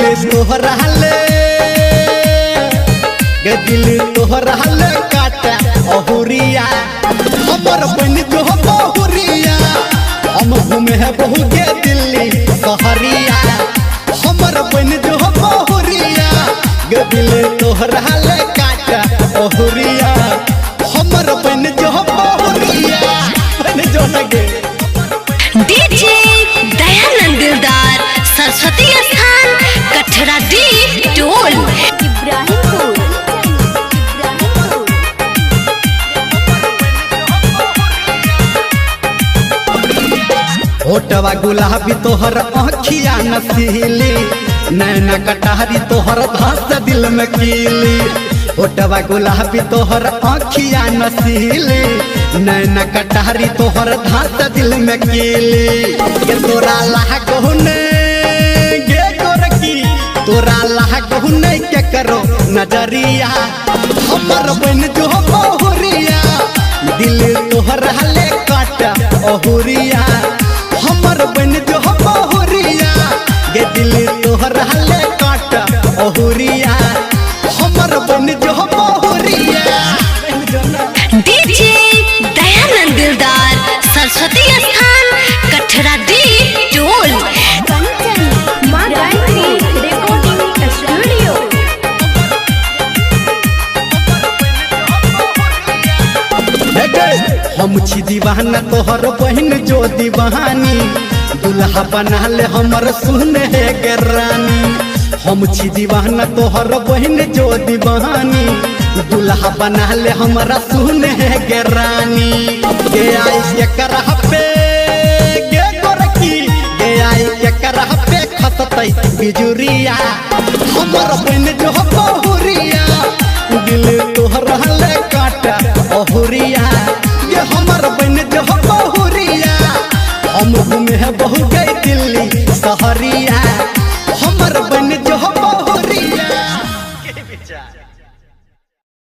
तोहरा ले गे दिल तोहरा ले काटा अहुरिया हमर बन जो बहुरिया हम घूमे है बहु गे दिल्ली सहरिया हमर बन जो बहुरिया गे दिल तोहरा ले काटा अहुरिया हमर बन जो बहुरिया बन जो लगे डीजे दयानंद दिलदार सरस्वती स्थान कठरा डी टोल इब्राहिमपुर। होटवा गुलाबी तोहर आँखिया नसीली नैना कटारी तोहर धास दिल में कीली होटवा गुलाबी तोहर आँखिया नसीली नैना कटारी तोहर धास दिल में कीली के तोरा लागहुने गे गोरकी तोरा लागहुने के करो नजरिया हमर बन जो बहुरिया दिल तोहरा ले काटा अहुरिया हमर बन जो बहुरिया गे दिल तोहरा ले काटा अहुरिया हमर बन जो बहुरिया डीजे दयानंद दिलदार सरस्वती स्थान कठरा डी टोल कंचन मागायत्री रिकॉर्डिंग स्टूडियो। हम छी दीवाना तोहर बहन जो दीवानी दुल्हा बना ले हमर सुने है गे रानी हम छी दीवाना तोहर बहन जो दीवानी दुल्हा बना ले हमरा सुने है गे रानी गे आई के करह पे गे गोरकी गे आई के करह पे खसतै बिजुरिया हमर बहन जो बहुरिया दिल तोहरा ले काटा अहुरिया ये हमर बन जो बहुरिया हम घूमे है बहु गई दिल्ली सहरिया